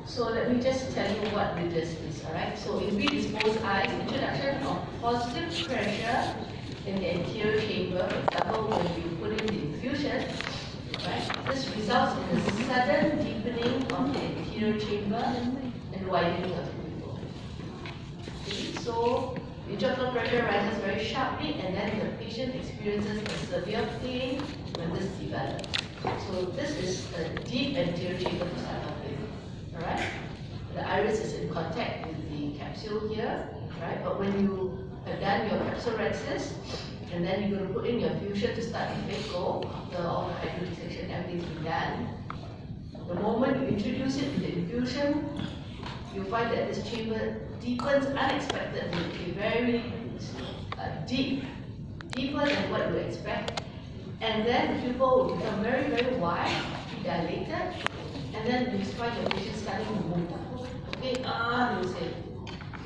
So let me just tell you what this is, alright? So in predisposed eyes, introduction of positive pressure in the anterior chamber, for example, when you put in the infusion, right? This results in a sudden deepening of the anterior chamber and widening of the pupil. Okay, so the intraocular pressure rises very sharply, and then the patient experiences a severe pain when this develops. So this is a deep anterior chamber to start off with. Alright? The iris is in contact with the capsule here, right? But when you have done your capsulorhexis, and then you're going to put in your fusion to start the phaco, after all the hydrodissection, everything's been done. The moment you introduce it to the infusion, you find that this chamber deepens unexpectedly, very deep, deeper than what you expect. And then the pupil will become very, very wide, dilated, and then you find your patient starting to move. Okay, you say,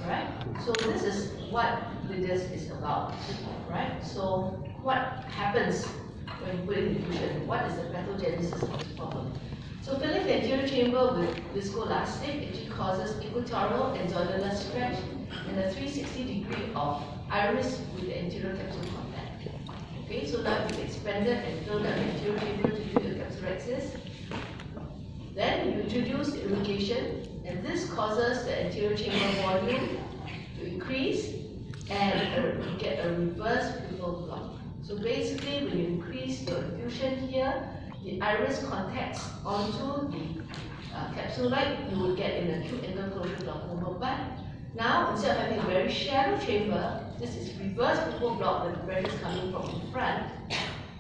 right? So this is what this is about, right? So what happens when you put in infusion? What is the pathogenesis of this problem? So filling the anterior chamber with viscoelastic actually causes equatorial and zonular stretch and a 360-degree of iris with the anterior capsule contact. Okay, so now you've expanded and filled up the anterior chamber to do your capsulorhexis. Then you introduce the irrigation, and this causes the anterior chamber volume to increase and you get a reverse pupil block. So basically, when you increase your infusion here, the iris contacts onto the capsule like you would get in a acute angle closure glaucoma. But now, instead of having a very shallow chamber, this is reverse pupil block when the pressure is coming from the front.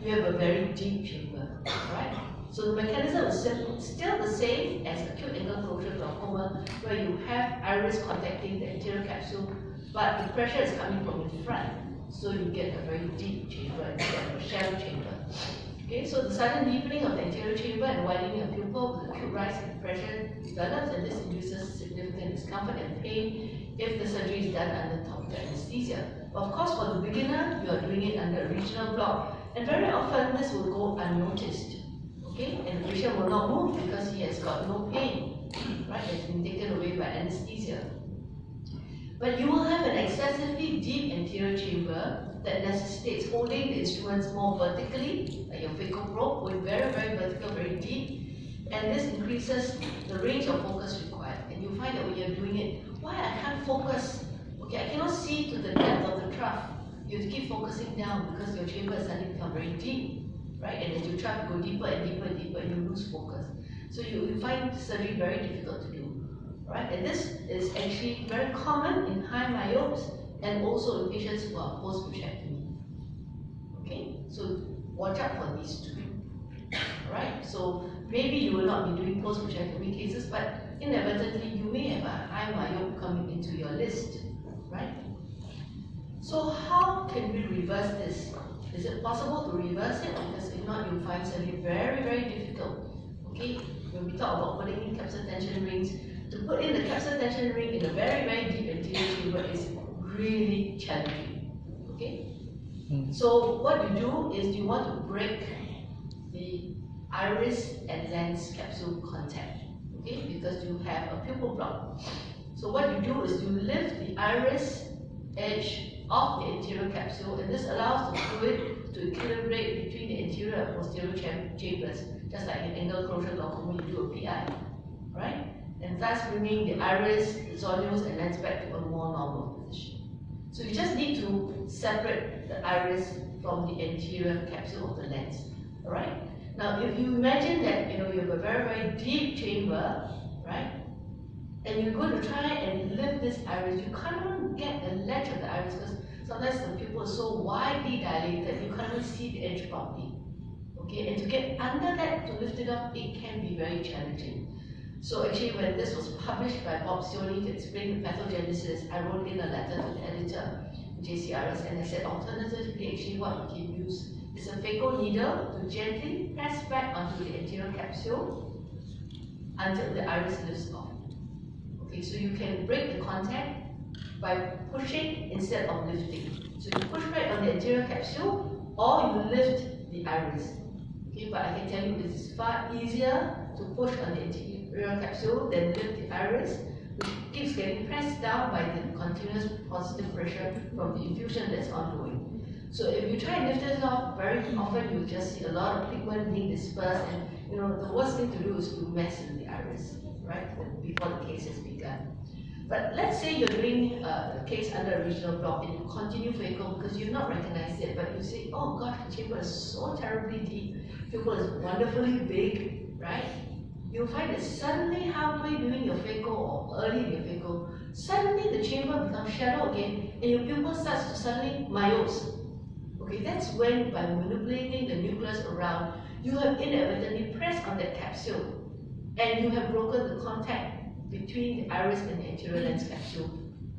You have a very deep chamber, right? So the mechanism is still the same as acute angle closure glaucoma, where you have iris contacting the anterior capsule, but the pressure is coming from the front, so you get a very deep chamber instead of a shallow chamber. Okay, so the sudden deepening of the anterior chamber and widening of pupil with acute rise in pressure develops, and this induces significant discomfort and pain if the surgery is done under topical anesthesia. But of course, for the beginner, you are doing it under a regional block, and very often this will go unnoticed. Okay, and the patient will not move because he has got no pain, right? It's been taken away by anesthesia. But you will have an excessively deep anterior chamber that necessitates holding the instruments more vertically, like your phaco probe, going very, very vertical, very deep, and this increases the range of focus required. And you find that when you're doing it, why I can't focus? Okay, I cannot see to the depth of the trough. You have to keep focusing down because your chamber has suddenly become very deep. Right? And as you try to go deeper and deeper and deeper, you lose focus. So you find surgery very difficult to do. Right? And this is actually very common in high myopes and also in patients who are post-vitrectomy. Okay? So watch out for these two. Right? So maybe you will not be doing post-vitrectomy cases, but inevitably you may have a high myope coming into your list. Right? So how can we reverse this? Is it possible to reverse it? Because if not, you'll find surgery very, very difficult. Okay? When we talk about putting in capsular tension rings, to put in the capsular tension ring in a very, very deep anterior chamber is really challenging. Okay? So what you do is you want to break the iris and lens capsule contact. Okay? Because you have a pupil block. So what you do is you lift the iris edge of the anterior capsule, and this allows the fluid to equilibrate between the anterior and posterior chambers, just like in angle closure glaucoma you do a PI, right? And thus bringing the iris, the zonules, and lens back to a more normal position. So you just need to separate the iris from the anterior capsule of the lens, all right? Now, if you imagine that you have a very, very deep chamber, right? And you're going to try and lift this iris, you can't even get the ledge of the iris because sometimes the pupil is so widely dilated, you can't even see the edge properly. Okay, and to get under that, to lift it up, it can be very challenging. So actually, when this was published by Bob Sioni to explain the pathogenesis, I wrote in a letter to the editor, JCRS, and I said alternatively, actually what we can use is a phaco needle to gently press back onto the anterior capsule until the iris lifts off. Okay, so you can break the contact by pushing instead of lifting. So you push back on the anterior capsule or you lift the iris. Okay, but I can tell you it is far easier to push on the anterior inferior capsule, then lift the iris, which keeps getting pressed down by the continuous positive pressure from the infusion that's ongoing. So if you try and lift it off, very often you just see a lot of pigment being dispersed, and the worst thing to do is to mess with the iris, right, before the case has begun. But let's say you're doing a case under a regional block and you continue phaco because you've not recognized it, but you say, oh gosh, the chamber is so terribly deep, pupil is wonderfully big, right? You'll find that suddenly halfway during your phaco or early in your phaco, suddenly the chamber becomes shallow again and your pupil starts to suddenly myose. Okay, that's when by manipulating the nucleus around, you have inadvertently pressed on that capsule and you have broken the contact between the iris and the anterior lens capsule.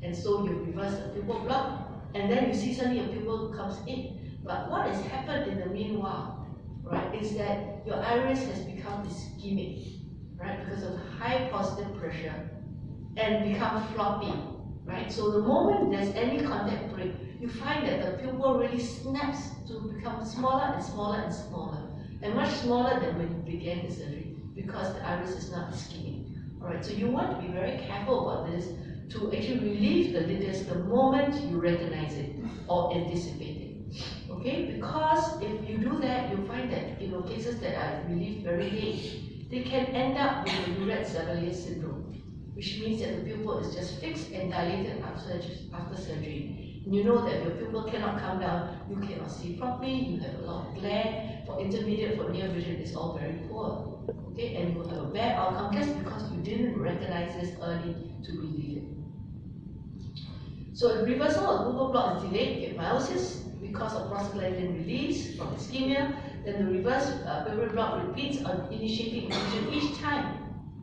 And so you reverse the pupil block and then you see suddenly a pupil comes in. But what has happened in the meanwhile, right, is that your iris has become ischemic, right, because of high positive pressure and become floppy, right? So the moment there's any contact break, you find that the pupil really snaps to become smaller and smaller and smaller, and much smaller than when you began the surgery because the iris is not ischemic. Alright, so you want to be very careful about this to actually relieve the liddus the moment you recognize it or anticipate it. Okay, because if you do that, you'll find that cases that are relieved very late, they can end up with the Tourette-Savalier syndrome, which means that the pupil is just fixed and dilated after surgery. And you know that your pupil cannot come down, you cannot see properly, you have a lot of glare. For intermediate, for near vision, it's all very poor. Okay, and you will have a bad outcome just because you didn't recognize this early to relieve it. So the reversal of pupil block is delayed, you get meiosis because of prostaglandin release from ischemia. Then the reverse pupil block repeats on initiating infusion each time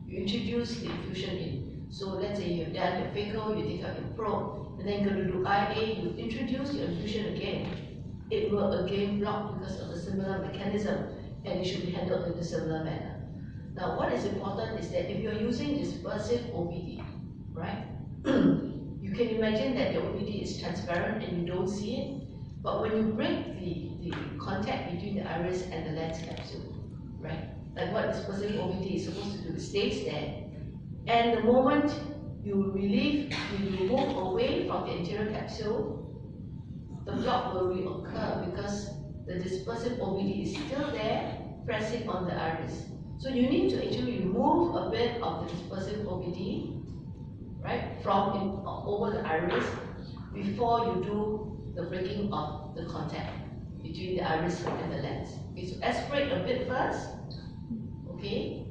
you introduce the infusion in. So let's say you've done your phaco, you take out your probe, and then you're going to do IA, you introduce your infusion again. It will again block because of a similar mechanism, and it should be handled in a similar manner. Now, what is important is that if you're using dispersive OPD, right, you can imagine that your OPD is transparent and you don't see it, but when you break the contact between the iris and the lens capsule, right, like what dispersive OPD is supposed to do, it stays there, and the moment you relieve, you move away from the anterior capsule, the block will reoccur because the dispersive OPD is still there, pressing on the iris. So you need to actually remove a bit of the dispersive OPD, right, from over the iris before you do the breaking of the contact between the iris and the lens. Okay, so aspirate a bit first, okay,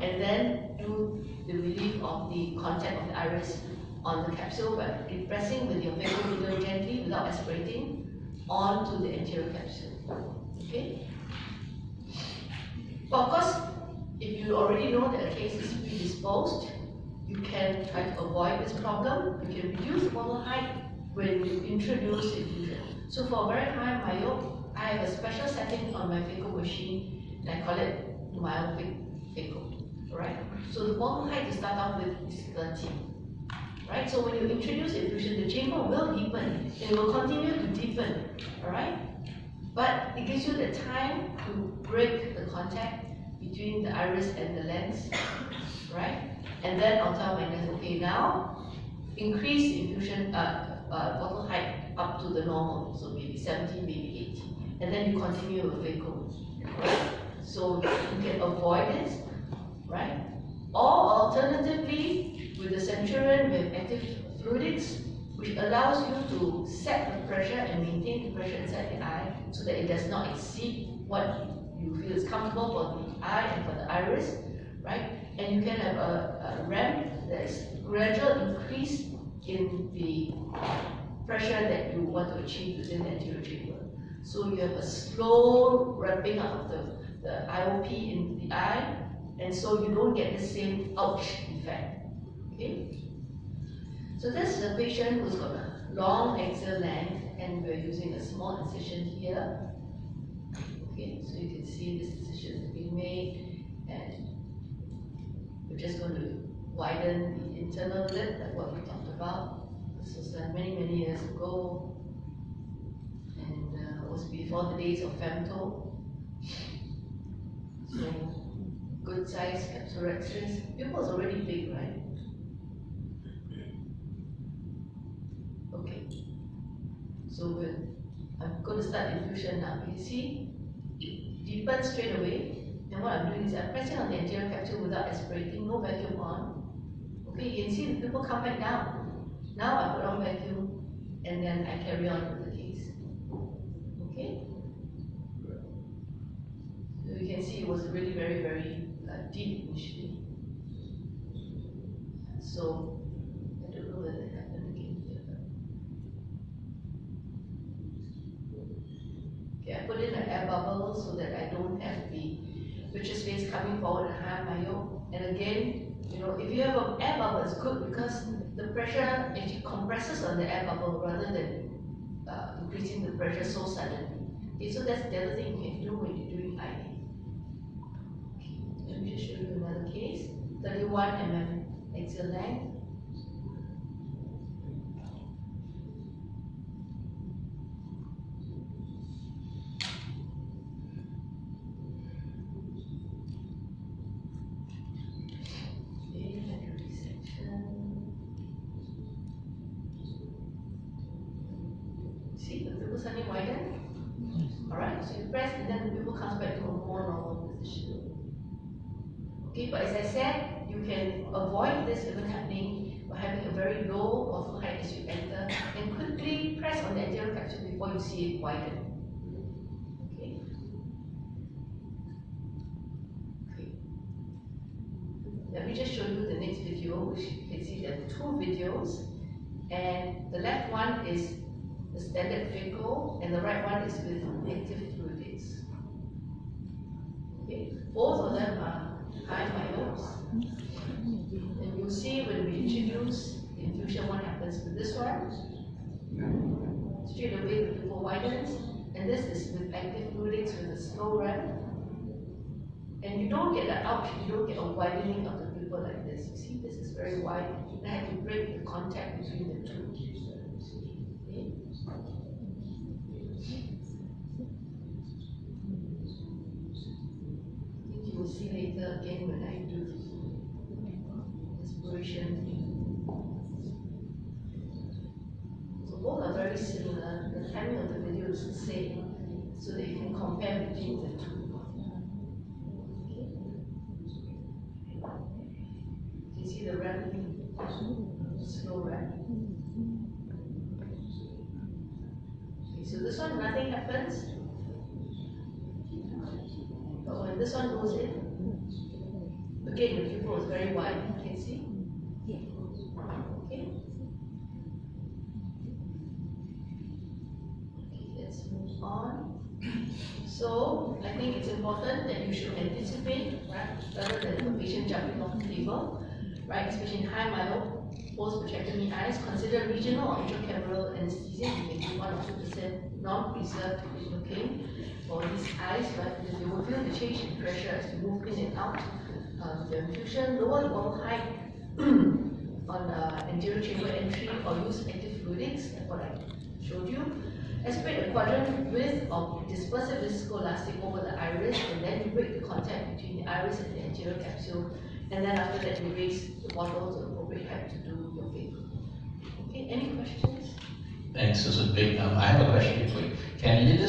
and then do the relief of the contact of the iris on the capsule by pressing with your phaco needle gently without aspirating onto the anterior capsule. Okay? But of course, if you already know that a case is predisposed, you can try to avoid this problem. You can reduce the bottle height when you introduce infusion. So for a very high myope, I have a special setting on my phaco machine, and I call it myopic phaco. Right? So the bottle height to start off with is 30. Right? So when you introduce infusion, the chamber will deepen. It will continue to deepen. Alright? But it gives you the time to break the contact between the iris and the lens. Right? And then I'll tell my nurse, okay, now increase the infusion bottle height up to the normal. So maybe 17, maybe 18. And then you continue with phaco. Right? So you can avoid it. Right? Or alternatively, with the Centurion, we have active fluidics, which allows you to set the pressure and maintain the pressure inside the eye so that it does not exceed what you feel is comfortable for the eye and for the iris, right? And you can have a ramp that is gradual increase in the pressure that you want to achieve within the anterior chamber. So you have a slow ramping up of the IOP in the eye, and so you don't get the same ouch effect. Okay? So this is a patient who's got a long axial length, and we're using a small incision here. Okay, so you can see this incision is being made, and we're just going to widen the internal lip, like what we talked about. This was done many, many years ago, and it was before the days of femto. So good size capsulorhexis. Pupil is already big, right? Okay. So I'm going to start infusion now. You see, it deepens straight away. And what I'm doing is I'm pressing on the anterior capsule without aspirating, no vacuum on. Okay, you can see the pupil come back down. Now I put on vacuum and then I carry on with the case. Okay? So you can see it was really very, very deep initially. So I don't know whether it happened again here. Okay, I put in an air bubble so that I don't have the vitreous space coming forward and high myo. And again, you know, if you have an air bubble, it's good because the pressure actually compresses on the air bubble rather than increasing the pressure so suddenly. Okay, so that's the other thing you can do when you're doing IA. Okay, let me just show you another case. 31 mm axial length. See, the pupil suddenly widen. Alright, so you press and then the pupil comes back to a more normal position. Okay, but as I said, you can avoid this even happening by having a very low ortho height as you enter and quickly press on the anterior capsule before you see it widen. Okay. Okay. Let me just show you the next video, which you can see there are two videos. And the left one is the standard phaco, and the right one is with active fluidics. Okay. Both of them are high myopes. And you'll see when we introduce the infusion, what happens with this one. Straight away the pupil widens, and this is with active fluidics with a slow run. And you don't get an ouch, you don't get a widening of the pupil like this. You see, this is very wide. I have to break the contact between the two. Okay. You will see later again when I do aspiration. So both are very similar. The timing of the video is the same, so that you can compare between the two. Okay. You see the rapid, slow rapid. Okay, so this one, nothing happens. But when this one goes in, again the pupil is very wide, you can see. Okay. Okay, let's move on. So I think it's important that you should anticipate, right, rather than the patient jumping off the table, right, especially in high myope, post-protractomy eyes. Consider regional or intracameral anesthesia. You can do 1 or 2% non-preserved looking for these eyes, right, because you will feel the change in pressure as you move in and out. The infusion, lower the ball height on anterior chamber entry, or use active fluidics, like what I showed you. Aspirate a quadrant width of dispersive viscoelastic over the iris, and then you break the contact between the iris and the anterior capsule, and then after that you raise the bottle to the appropriate height to do your phaco. Okay, any questions? Thanks, Susan Phaik. I have a question for you. Can you just